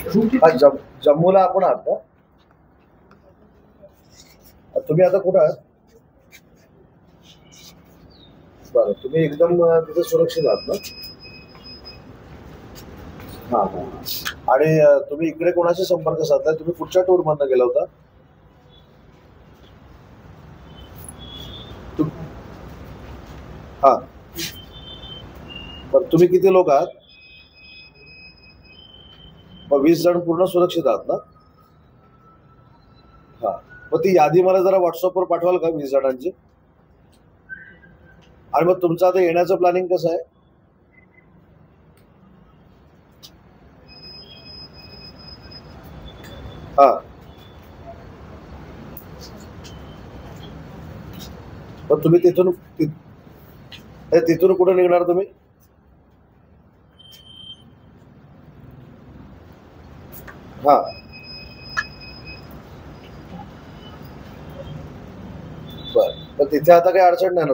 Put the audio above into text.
हा, जम्मूला आपण आहात का? तुम्ही आता कुठं आहात? बरं, तुम्ही एकदम तिथे सुरक्षित आहात ना? हा हा. आणि तुम्ही इकडे कोणाशी संपर्क साधलाय? तुम्ही कुठच्या टूर मधनं गेला होता? हा. बरं, तुम्ही किती लोक आहात? मग 20 जण पूर्ण सुरक्षित आहात ना? हा. मग ती यादी मला जरा व्हॉट्सअपवर पाठवाल का, 20 जणांची? आणि मग तुमचं आता येण्याचं प्लॅनिंग कसं आहे? हा. मग तुम्ही तिथून कुठे निघणार तुम्ही? हा. बरं, तर तिथे आता काही अडचण नाही ना?